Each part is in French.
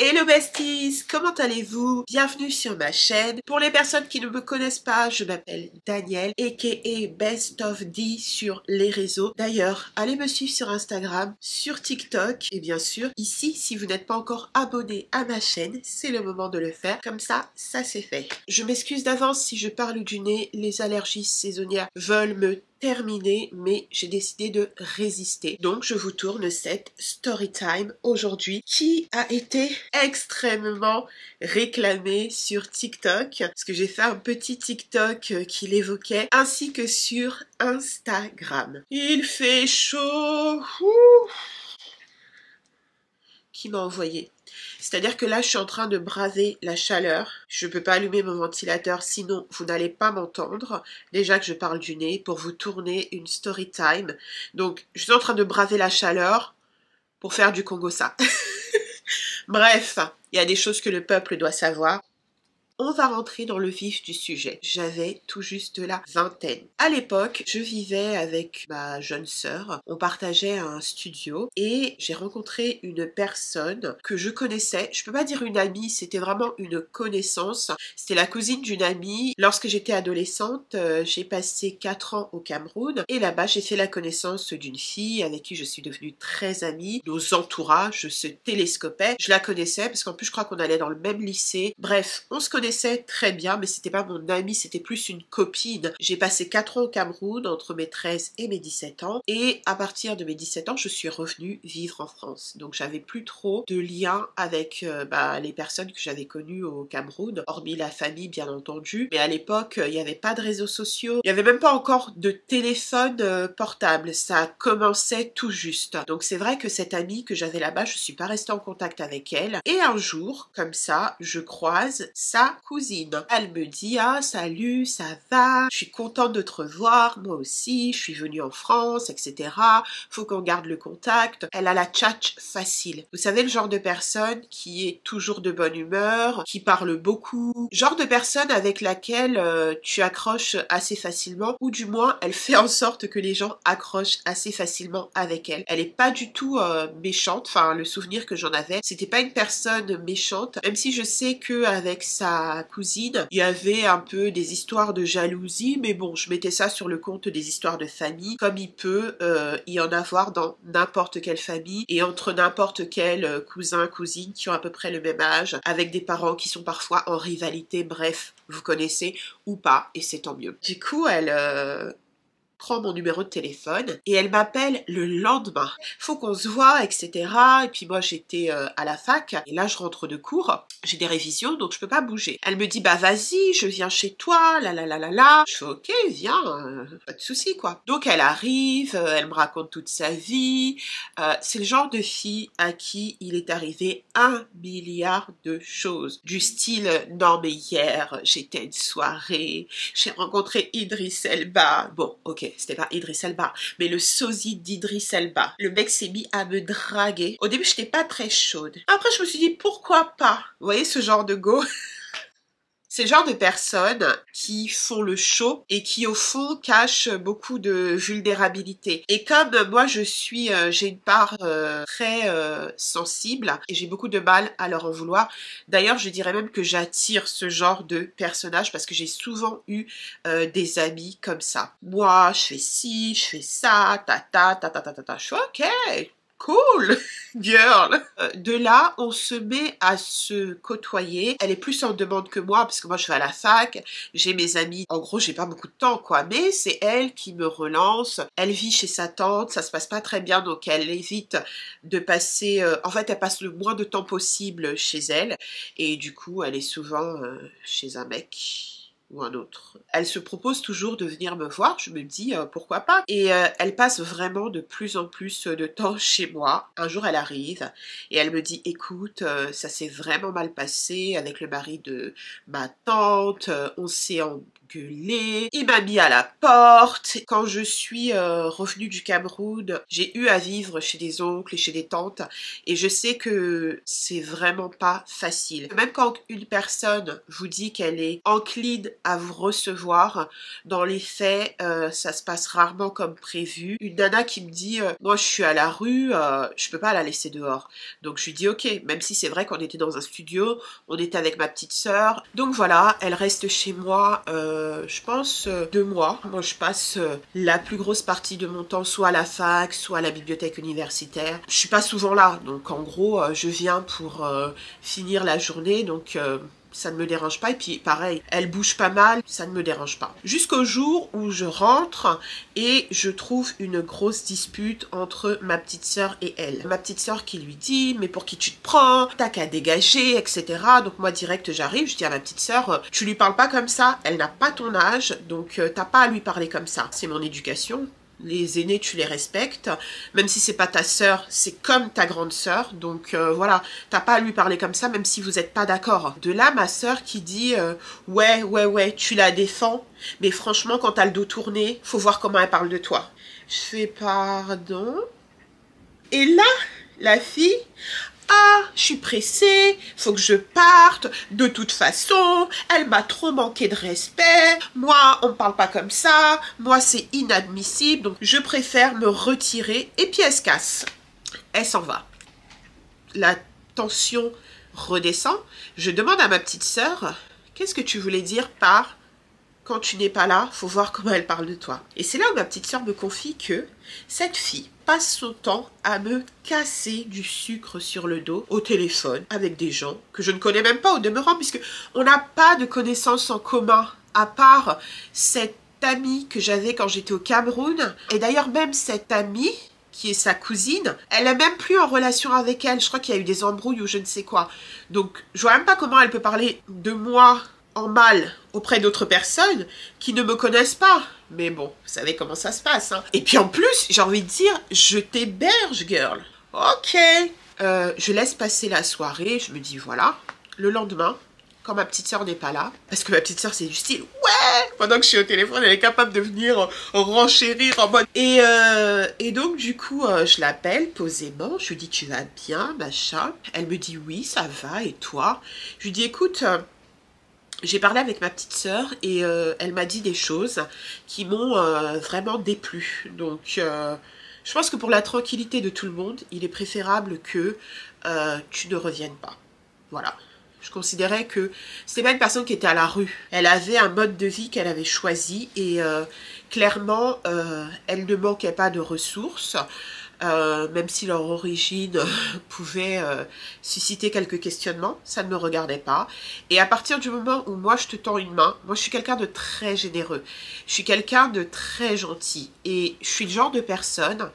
Hello besties, comment allez-vous? Bienvenue sur ma chaîne. Pour les personnes qui ne me connaissent pas, je m'appelle Danielle, aka Best of D sur les réseaux. D'ailleurs, allez me suivre sur Instagram, sur TikTok et bien sûr, ici, si vous n'êtes pas encore abonné à ma chaîne, c'est le moment de le faire. Comme ça c'est fait. Je m'excuse d'avance si je parle du nez, les allergies saisonnières veulent me terminé, mais j'ai décidé de résister. Donc je vous tourne cette story time aujourd'hui qui a été extrêmement réclamée sur TikTok parce que j'ai fait un petit TikTok qui l'évoquait ainsi que sur Instagram. Il fait chaud. Qui m'a envoyé. C'est-à-dire que là, je suis en train de braver la chaleur. Je ne peux pas allumer mon ventilateur, sinon vous n'allez pas m'entendre. Déjà que je parle du nez, pour vous tourner une story time. Donc, je suis en train de braver la chaleur pour faire du Congo-ça. Bref, il y a des choses que le peuple doit savoir. On va rentrer dans le vif du sujet. J'avais tout juste la vingtaine. À l'époque, je vivais avec ma jeune sœur. On partageait un studio et j'ai rencontré une personne que je connaissais. Je peux pas dire une amie, c'était vraiment une connaissance. C'était la cousine d'une amie. Lorsque j'étais adolescente, j'ai passé 4 ans au Cameroun et là-bas, j'ai fait la connaissance d'une fille avec qui je suis devenue très amie. Nos entourages se télescopaient. Je la connaissais parce qu'en plus, je crois qu'on allait dans le même lycée. Bref, on se connaissait très bien, mais c'était pas mon amie, c'était plus une copine. J'ai passé 4 ans au Cameroun entre mes 13 et mes 17 ans et à partir de mes 17 ans, je suis revenue vivre en France. Donc j'avais plus trop de liens avec les personnes que j'avais connues au Cameroun, hormis la famille bien entendu. Mais à l'époque, il n'y avait pas de réseaux sociaux, il n'y avait même pas encore de téléphone portable, ça commençait tout juste. Donc c'est vrai que cette amie que j'avais là-bas, je suis pas restée en contact avec elle. Et un jour, comme ça, je croise sa cousine. Elle me dit: ah salut, ça va, je suis contente de te revoir, moi aussi, je suis venue en France, etc. Faut qu'on garde le contact. Elle a la tchatch facile. Vous savez, le genre de personne qui est toujours de bonne humeur, qui parle beaucoup, genre de personne avec laquelle tu accroches assez facilement, ou du moins elle fait en sorte que les gens accrochent assez facilement avec elle. Elle est pas du tout méchante, enfin le souvenir que j'en avais, c'était pas une personne méchante, même si je sais que avec sa cousine, il y avait un peu des histoires de jalousie, mais bon, je mettais ça sur le compte des histoires de famille, comme il peut y en avoir dans n'importe quelle famille, et entre n'importe quel cousin, cousine qui ont à peu près le même âge, avec des parents qui sont parfois en rivalité, bref, vous connaissez ou pas, et c'est tant mieux. Du coup, elle prend mon numéro de téléphone et elle m'appelle le lendemain. Faut qu'on se voit, etc. Et puis moi j'étais à la fac et là je rentre de cours, j'ai des révisions donc je peux pas bouger. Elle me dit bah vas-y, je viens chez toi, la. Je fais ok, viens, pas de souci quoi. Donc elle arrive, elle me raconte toute sa vie. C'est le genre de fille à qui il est arrivé 1 milliard de choses. Du style non mais hier j'étais à une soirée, j'ai rencontré Idriss Elba. Bon ok, c'était pas Idriss Elba, mais le sosie d'Idriss Elba. Le mec s'est mis à me draguer. Au début, j'étais pas très chaude. Après, je me suis dit, pourquoi pas? Vous voyez ce genre de go? C'est le genre de personnes qui font le show et qui au fond cachent beaucoup de vulnérabilité. Et comme moi j'ai une part très sensible et j'ai beaucoup de mal à leur en vouloir. D'ailleurs je dirais même que j'attire ce genre de personnages parce que j'ai souvent eu des amis comme ça. Moi je fais ci, je fais ça, je fais ok. Cool, girl. De là, on se met à se côtoyer. Elle est plus en demande que moi, parce que moi, je vais à la fac, j'ai mes amis. En gros, j'ai pas beaucoup de temps, quoi. Mais c'est elle qui me relance. Elle vit chez sa tante, ça se passe pas très bien, donc elle évite de passer... En fait, elle passe le moins de temps possible chez elle. Et du coup, elle est souvent chez un mec ou un autre. Elle se propose toujours de venir me voir, je me dis pourquoi pas. Et elle passe vraiment de plus en plus de temps chez moi. Un jour elle arrive et elle me dit écoute, ça s'est vraiment mal passé avec le mari de ma tante, on s'est engueulé, il m'a mis à la porte. Quand je suis revenue du Cameroun, j'ai eu à vivre chez des oncles et chez des tantes et je sais que c'est vraiment pas facile. Même quand une personne vous dit qu'elle est encline à vous recevoir, dans les faits, ça se passe rarement comme prévu. Une nana qui me dit moi je suis à la rue, je peux pas la laisser dehors. Donc je lui dis ok, même si c'est vrai qu'on était dans un studio, on était avec ma petite sœur. Donc voilà, elle reste chez moi, je pense 2 mois. Moi je passe la plus grosse partie de mon temps soit à la fac, soit à la bibliothèque universitaire. Je suis pas souvent là, donc en gros je viens pour finir la journée, donc ça ne me dérange pas. Et puis pareil, elle bouge pas mal, ça ne me dérange pas. Jusqu'au jour où je rentre et je trouve une grosse dispute entre ma petite sœur et elle. Ma petite sœur qui lui dit mais pour qui tu te prends, t'as qu'à dégager, etc. Donc moi direct j'arrive, je dis à ma petite sœur tu lui parles pas comme ça, elle n'a pas ton âge, donc t'as pas à lui parler comme ça. C'est mon éducation. Les aînés, tu les respectes, même si c'est pas ta sœur, c'est comme ta grande sœur, donc voilà, t'as pas à lui parler comme ça, même si vous êtes pas d'accord. De là, ma sœur qui dit ouais, tu la défends, mais franchement, quand t'as le dos tourné, faut voir comment elle parle de toi. Je fais pardon. Et là, la fille, ah, je suis pressée, faut que je parte, de toute façon, elle m'a trop manqué de respect, moi, on me parle pas comme ça, moi, c'est inadmissible, donc je préfère me retirer, et puis elle se casse. Elle s'en va. La tension redescend, je demande à ma petite sœur, qu'est-ce que tu voulais dire par quand tu n'es pas là, faut voir comment elle parle de toi. Et c'est là où ma petite sœur me confie que cette fille passe son temps à me casser du sucre sur le dos au téléphone avec des gens que je ne connais même pas au demeurant, puisque on n'a pas de connaissances en commun à part cette amie que j'avais quand j'étais au Cameroun. Et d'ailleurs même cette amie qui est sa cousine, elle est même plus en relation avec elle. Je crois qu'il y a eu des embrouilles ou je ne sais quoi. Donc je vois même pas comment elle peut parler de moi en mal auprès d'autres personnes qui ne me connaissent pas. Mais bon, vous savez comment ça se passe, hein. Et puis en plus, j'ai envie de dire, je t'héberge, girl. Ok. Je laisse passer la soirée, je me dis voilà. Le lendemain, quand ma petite sœur n'est pas là, parce que ma petite sœur c'est du style, ouais, pendant que je suis au téléphone, elle est capable de venir renchérir en mode... Et donc du coup, je l'appelle posément, je lui dis tu vas bien, machin. Elle me dit oui, ça va, et toi? Je lui dis écoute... j'ai parlé avec ma petite sœur et elle m'a dit des choses qui m'ont vraiment déplu. Donc, je pense que pour la tranquillité de tout le monde, il est préférable que tu ne reviennes pas. Voilà. Je considérais que c'était pas une personne qui était à la rue. Elle avait un mode de vie qu'elle avait choisi et clairement, elle ne manquait pas de ressources. Même si leur origine pouvait susciter quelques questionnements, ça ne me regardait pas. Et à partir du moment où moi je te tends une main, moi je suis quelqu'un de très généreux, je suis quelqu'un de très gentil et je suis le genre de personne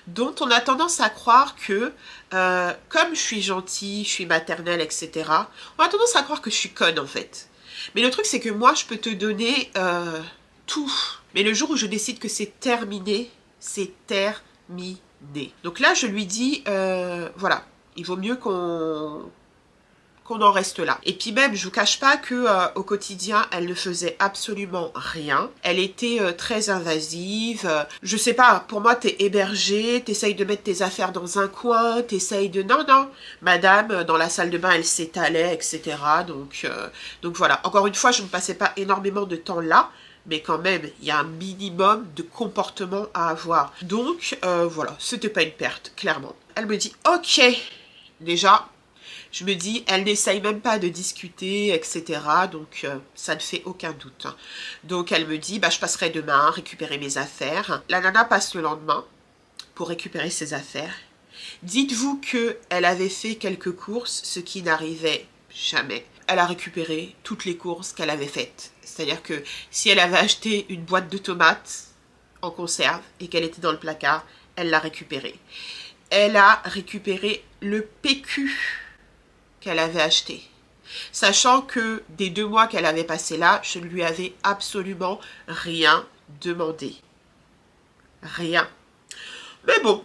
dont on a tendance à croire que comme je suis gentille, je suis maternelle, etc., on a tendance à croire que je suis conne en fait. Mais le truc c'est que moi je peux te donner tout, mais le jour où je décide que c'est terminé, c'est terminé. Donc là, je lui dis, voilà, il vaut mieux qu'on en reste là. Et puis même, je vous cache pas que au quotidien, elle ne faisait absolument rien. Elle était très invasive. Je sais pas, pour moi, t'es hébergée, t'essayes de mettre tes affaires dans un coin, t'essayes de... Non, non, madame, dans la salle de bain, elle s'étalait, etc. Donc voilà. Encore une fois, je ne passais pas énormément de temps là. Mais quand même, il y a un minimum de comportement à avoir. Donc, voilà, c'était pas une perte, clairement. Elle me dit, ok, déjà, je me dis, elle n'essaye même pas de discuter, etc. Donc, ça ne fait aucun doute. Donc, elle me dit, bah, je passerai demain récupérer mes affaires. La nana passe le lendemain pour récupérer ses affaires. Dites-vous qu'elle avait fait quelques courses, ce qui n'arrivait jamais. Elle a récupéré toutes les courses qu'elle avait faites. C'est-à-dire que si elle avait acheté une boîte de tomates en conserve et qu'elle était dans le placard, elle l'a récupérée. Elle a récupéré le PQ qu'elle avait acheté. Sachant que des 2 mois qu'elle avait passé là, je ne lui avais absolument rien demandé. Rien. Mais bon,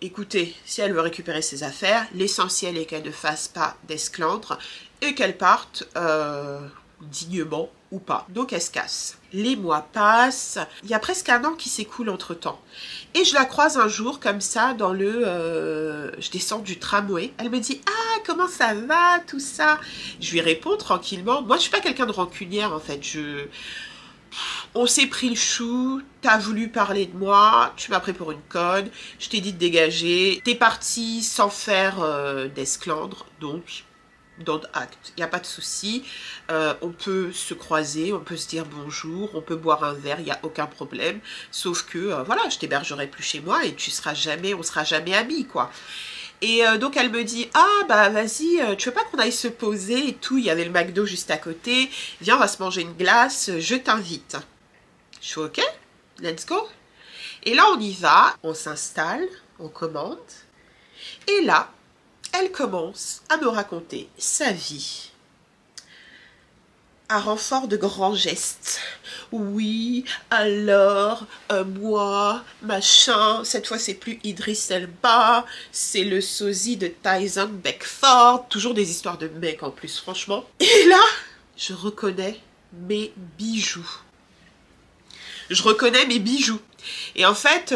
écoutez, si elle veut récupérer ses affaires, l'essentiel est qu'elle ne fasse pas d'esclandre et qu'elle parte dignement ou pas. Donc elle se casse. Les mois passent, il y a presque un an qui s'écoule entre temps. Et je la croise un jour comme ça dans je descends du tramway. Elle me dit « Ah, comment ça va, tout ça ?» Je lui réponds tranquillement. Moi, je suis pas quelqu'un de rancunière en fait. On s'est pris le chou, t'as voulu parler de moi, tu m'as pris pour une conne, je t'ai dit de dégager, t'es parti sans faire d'esclandre, donc don't act, il n'y a pas de souci, on peut se croiser, on peut se dire bonjour, on peut boire un verre, il n'y a aucun problème, sauf que voilà, je t'hébergerai plus chez moi et on sera jamais amis quoi. Et donc elle me dit, ah bah vas-y, tu veux pas qu'on aille se poser et tout, il y avait le McDo juste à côté, viens on va se manger une glace, je t'invite. Je suis ok, let's go. Et là on y va, on s'installe, on commande, et là, elle commence à me raconter sa vie. À renfort de grands gestes. Oui, alors, moi, machin, cette fois c'est plus Idriss Elba, c'est le sosie de Tyson Beckford, toujours des histoires de mecs en plus, franchement. Et là, je reconnais mes bijoux. Je reconnais mes bijoux. Et en fait,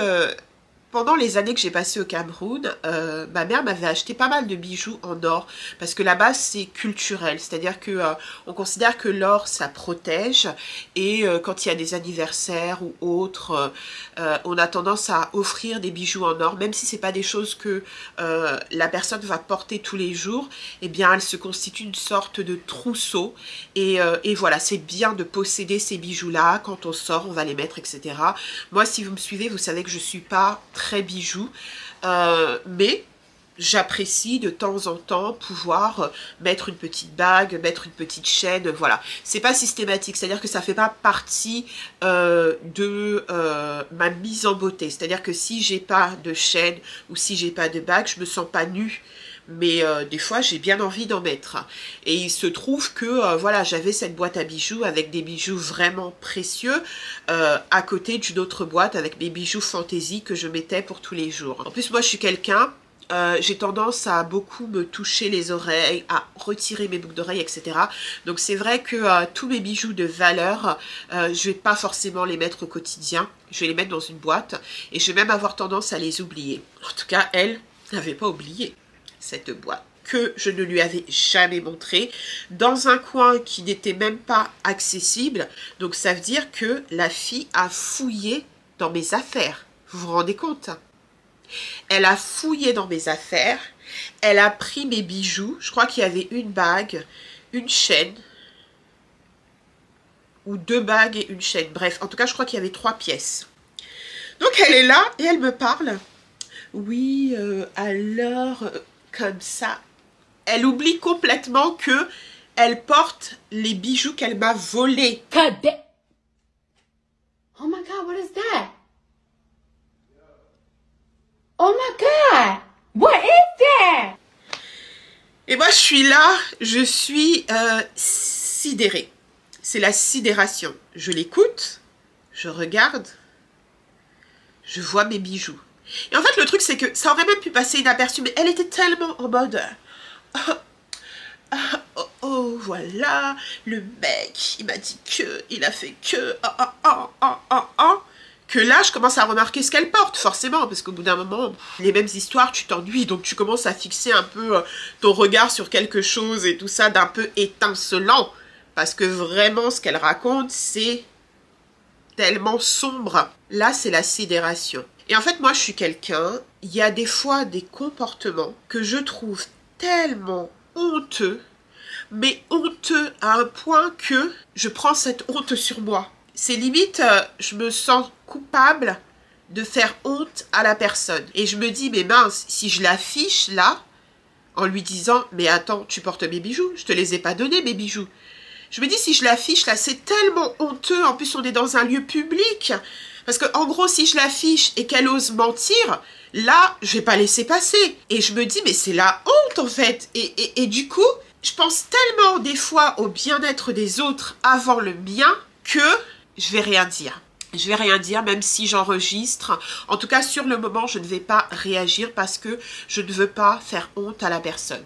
pendant les années que j'ai passées au Cameroun, ma mère m'avait acheté pas mal de bijoux en or parce que là-bas c'est culturel, c'est-à-dire que on considère que l'or ça protège et quand il y a des anniversaires ou autres, on a tendance à offrir des bijoux en or, même si c'est pas des choses que la personne va porter tous les jours, eh bien elle se constitue une sorte de trousseau et voilà, c'est bien de posséder ces bijoux-là, quand on sort on va les mettre, etc. Moi si vous me suivez, vous savez que je suis pas très bijoux, mais j'apprécie de temps en temps pouvoir mettre une petite bague, mettre une petite chaîne, voilà. C'est pas systématique, c'est-à-dire que ça fait pas partie de ma mise en beauté. C'est-à-dire que si j'ai pas de chaîne ou si j'ai pas de bague, je me sens pas nue. Mais des fois j'ai bien envie d'en mettre. Et il se trouve que voilà, j'avais cette boîte à bijoux avec des bijoux vraiment précieux à côté d'une autre boîte avec mes bijoux fantaisie que je mettais pour tous les jours. En plus moi je suis quelqu'un, j'ai tendance à beaucoup me toucher les oreilles, à retirer mes boucles d'oreilles, etc. Donc c'est vrai que tous mes bijoux de valeur, je vais pas forcément les mettre au quotidien. Je vais les mettre dans une boîte et je vais même avoir tendance à les oublier. En tout cas, elle n'avait pas oublié cette boîte que je ne lui avais jamais montrée, dans un coin qui n'était même pas accessible. Donc ça veut dire que la fille a fouillé dans mes affaires. Vous vous rendez compte? Elle a fouillé dans mes affaires, elle a pris mes bijoux, je crois qu'il y avait une bague, une chaîne, ou 2 bagues et une chaîne. Bref, en tout cas je crois qu'il y avait 3 pièces. Donc elle est là et elle me parle. Oui, alors... comme ça, elle oublie complètement que elle porte les bijoux qu'elle m'a volés. Oh my God, what is that? Oh my God, what is that? Et moi, je suis là, je suis sidérée. C'est la sidération. Je l'écoute, je regarde, je vois mes bijoux. Et en fait, le truc, c'est que ça aurait même pu passer inaperçu, mais elle était tellement en mode... oh, voilà, le mec, il m'a dit que, il a fait que... que là, je commence à remarquer ce qu'elle porte, forcément, parce qu'au bout d'un moment, les mêmes histoires, tu t'ennuies, donc tu commences à fixer un peu ton regard sur quelque chose et tout ça d'un peu étincelant, parce que vraiment, ce qu'elle raconte, c'est tellement sombre. Là, c'est la sidération. Et en fait, moi, je suis quelqu'un, il y a des fois des comportements que je trouve tellement honteux, mais honteux à un point que je prends cette honte sur moi. C'est limite, je me sens coupable de faire honte à la personne. Et je me dis, mais mince, si je l'affiche là, en lui disant, mais attends, tu portes mes bijoux, je te les ai pas donnés, mes bijoux. Je me dis, si je l'affiche là, c'est tellement honteux, en plus on est dans un lieu public. Parce que en gros, si je l'affiche et qu'elle ose mentir, là, je vais pas laisser passer. Et je me dis, mais c'est la honte en fait. Et du coup, je pense tellement des fois au bien-être des autres avant le mien que je vais rien dire. Je vais rien dire, même si j'enregistre. En tout cas, sur le moment, je ne vais pas réagir parce que je ne veux pas faire honte à la personne.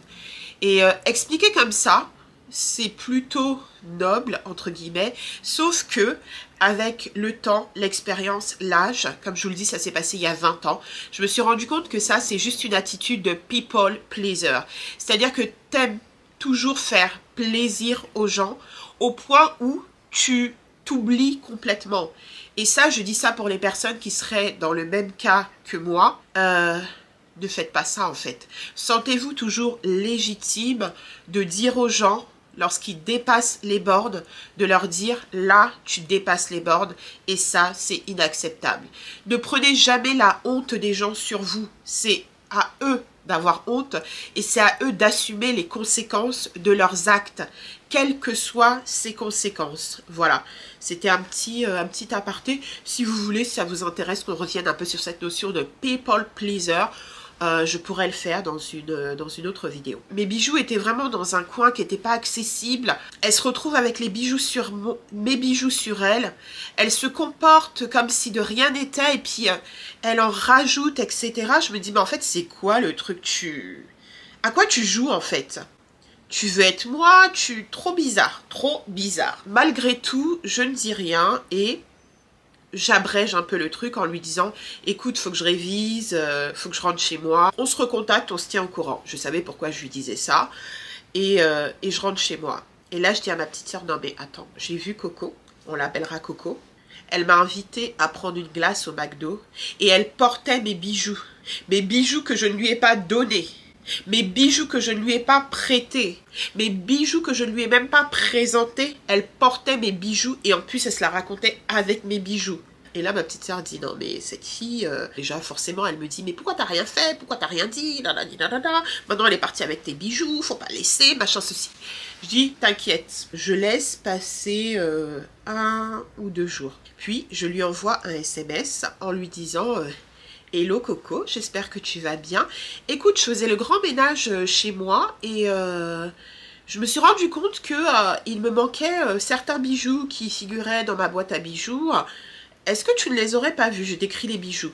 Et expliquer comme ça, c'est plutôt noble, entre guillemets, sauf que avec le temps, l'expérience, l'âge, comme je vous le dis, ça s'est passé il y a 20 ans, je me suis rendu compte que ça, c'est juste une attitude de people pleaser. C'est-à-dire que t'aimes toujours faire plaisir aux gens au point où tu t'oublies complètement. Et ça, je dis ça pour les personnes qui seraient dans le même cas que moi. Ne faites pas ça en fait. Sentez-vous toujours légitime de dire aux gens, lorsqu'ils dépassent les bornes, de leur dire là tu dépasses les bornes et ça c'est inacceptable. Ne prenez jamais la honte des gens sur vous, c'est à eux d'avoir honte et c'est à eux d'assumer les conséquences de leurs actes, quelles que soient ces conséquences. Voilà, c'était un petit aparté. Si vous voulez, si ça vous intéresse qu'on revienne un peu sur cette notion de people pleaser, je pourrais le faire dans une autre vidéo. Mes bijoux étaient vraiment dans un coin qui n'était pas accessible. Elle se retrouve avec les bijoux sur mes bijoux sur elle. Elle se comporte comme si de rien n'était et puis elle en rajoute, etc. Je me dis, mais en fait, c'est quoi le truc? À quoi tu joues en fait? Tu veux être moi? Trop bizarre, trop bizarre. Malgré tout, je ne dis rien et j'abrège un peu le truc en lui disant écoute, faut que je révise, faut que je rentre chez moi, on se recontacte, on se tient au courant. Je savais pourquoi je lui disais ça et je rentre chez moi. Et là je dis à ma petite soeur, non mais attends, j'ai vu Coco, on l'appellera Coco, elle m'a invitée à prendre une glace au McDo et elle portait mes bijoux que je ne lui ai pas donnés, mes bijoux que je ne lui ai pas prêtés, mes bijoux que je ne lui ai même pas présentés. Elle portait mes bijoux et en plus elle se la racontait avec mes bijoux. Et là ma petite sœur dit non mais cette fille, déjà forcément elle me dit mais pourquoi t'as rien fait, pourquoi t'as rien dit, maintenant elle est partie avec tes bijoux, faut pas laisser, machin ceci. Je dis t'inquiète, je laisse passer 1 ou 2 jours. Puis je lui envoie un SMS en lui disant hello Coco, j'espère que tu vas bien. Écoute, je faisais le grand ménage chez moi et je me suis rendu compte que il me manquait certains bijoux qui figuraient dans ma boîte à bijoux. Est-ce que tu ne les aurais pas vus? Je décris les bijoux.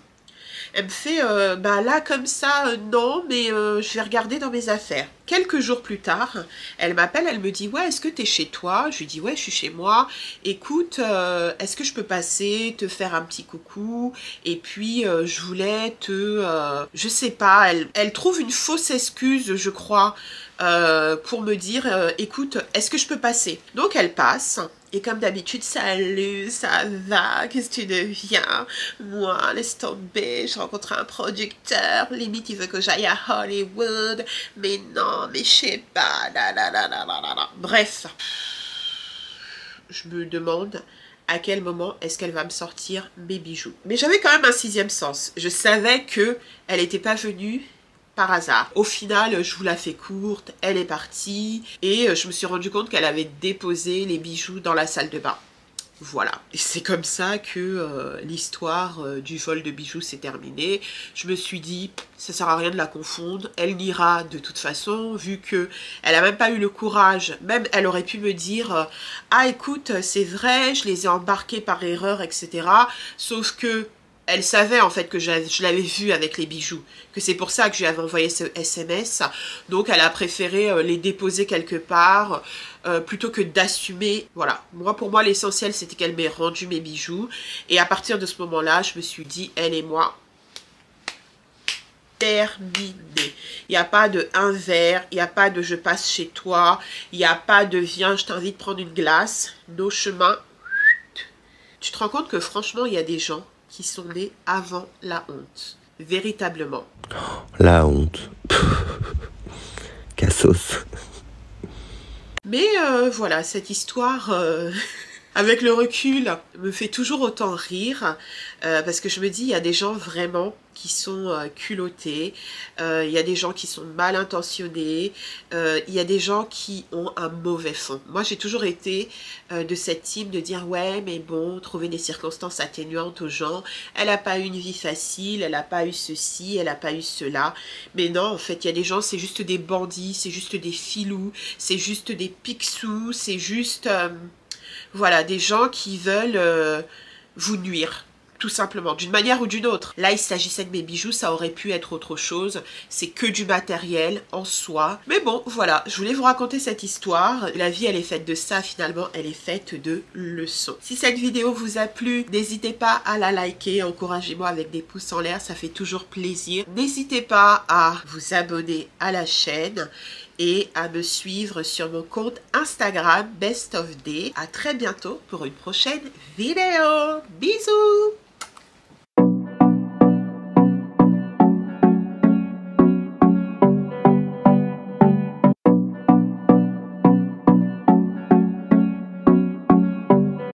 Elle me fait, bah là comme ça, non, mais je vais regarder dans mes affaires. Quelques jours plus tard, elle m'appelle, elle me dit, ouais, est-ce que tu es chez toi? Je lui dis, ouais, je suis chez moi. Écoute, est-ce que je peux passer, te faire un petit coucou? Et puis, je voulais je sais pas, elle trouve une fausse excuse, je crois, pour me dire, écoute, est-ce que je peux passer? Donc, elle passe. Et comme d'habitude, salut, ça va, qu'est-ce que tu deviens? Moi, laisse tomber, je rencontre un producteur, limite il veut que j'aille à Hollywood, mais non, mais je sais pas, bref. Je me demande à quel moment est-ce qu'elle va me sortir mes bijoux. Mais j'avais quand même un 6e sens. Je savais que elle n'était pas venue par hasard. Au final, je vous la fais courte, elle est partie et je me suis rendu compte qu'elle avait déposé les bijoux dans la salle de bain. Voilà, et c'est comme ça que l'histoire du vol de bijoux s'est terminée. Je me suis dit, ça sert à rien de la confondre, elle n'ira de toute façon, vu que elle a même pas eu le courage, même elle aurait pu me dire, ah écoute, c'est vrai, je les ai embarqués par erreur, etc. Sauf que elle savait en fait que je l'avais vue avec les bijoux, que c'est pour ça que je lui avais envoyé ce SMS. Donc elle a préféré les déposer quelque part plutôt que d'assumer. Voilà, pour moi l'essentiel c'était qu'elle m'ait rendu mes bijoux. Et à partir de ce moment-là, je me suis dit, elle et moi, terminé. Il n'y a pas de un verre, il n'y a pas de je passe chez toi, il n'y a pas de viens, je t'invite prendre une glace. Nos chemins. Tu te rends compte que franchement, il y a des gens qui sont nés avant la honte. Véritablement. La honte. Cassos. Mais voilà, cette histoire, avec le recul, me fait toujours autant rire. Parce que je me dis, il y a des gens vraiment qui sont culottés. Il y a des gens qui sont mal intentionnés. Il y a des gens qui ont un mauvais fond. Moi, j'ai toujours été de cette team de dire, ouais, mais bon, trouver des circonstances atténuantes aux gens. Elle n'a pas eu une vie facile, elle n'a pas eu ceci, elle n'a pas eu cela. Mais non, en fait, il y a des gens, c'est juste des bandits, c'est juste des filous, c'est juste des picsous, c'est juste... voilà, des gens qui veulent vous nuire. tout simplement, d'une manière ou d'une autre. Là, il s'agissait de mes bijoux, ça aurait pu être autre chose. C'est que du matériel en soi. Mais bon, voilà, je voulais vous raconter cette histoire. La vie, elle est faite de ça, finalement, elle est faite de leçons. Si cette vidéo vous a plu, n'hésitez pas à la liker, encouragez-moi avec des pouces en l'air, ça fait toujours plaisir. N'hésitez pas à vous abonner à la chaîne et à me suivre sur mon compte Instagram Best of Day. À très bientôt pour une prochaine vidéo. Bisous!